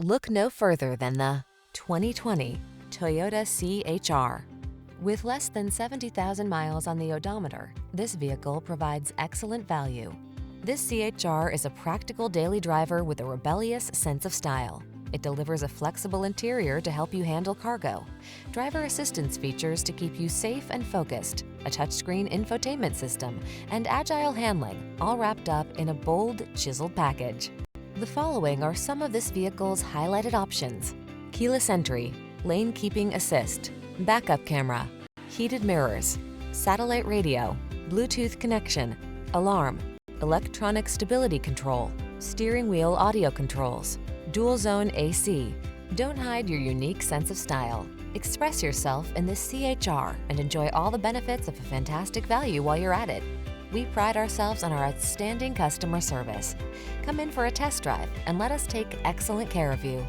Look no further than the 2020 Toyota CHR. With less than 70,000 miles on the odometer, this vehicle provides excellent value. This CHR is a practical daily driver with a rebellious sense of style. It delivers a flexible interior to help you handle cargo, driver assistance features to keep you safe and focused, a touchscreen infotainment system, and agile handling, all wrapped up in a bold, chiseled package. The following are some of this vehicle's highlighted options: keyless entry, lane keeping assist, backup camera, heated mirrors, satellite radio, Bluetooth connection, alarm, electronic stability control, steering wheel audio controls, dual zone AC. Don't hide your unique sense of style. Express yourself in this CHR and enjoy all the benefits of a fantastic value while you're at it. We pride ourselves on our outstanding customer service. Come in for a test drive and let us take excellent care of you.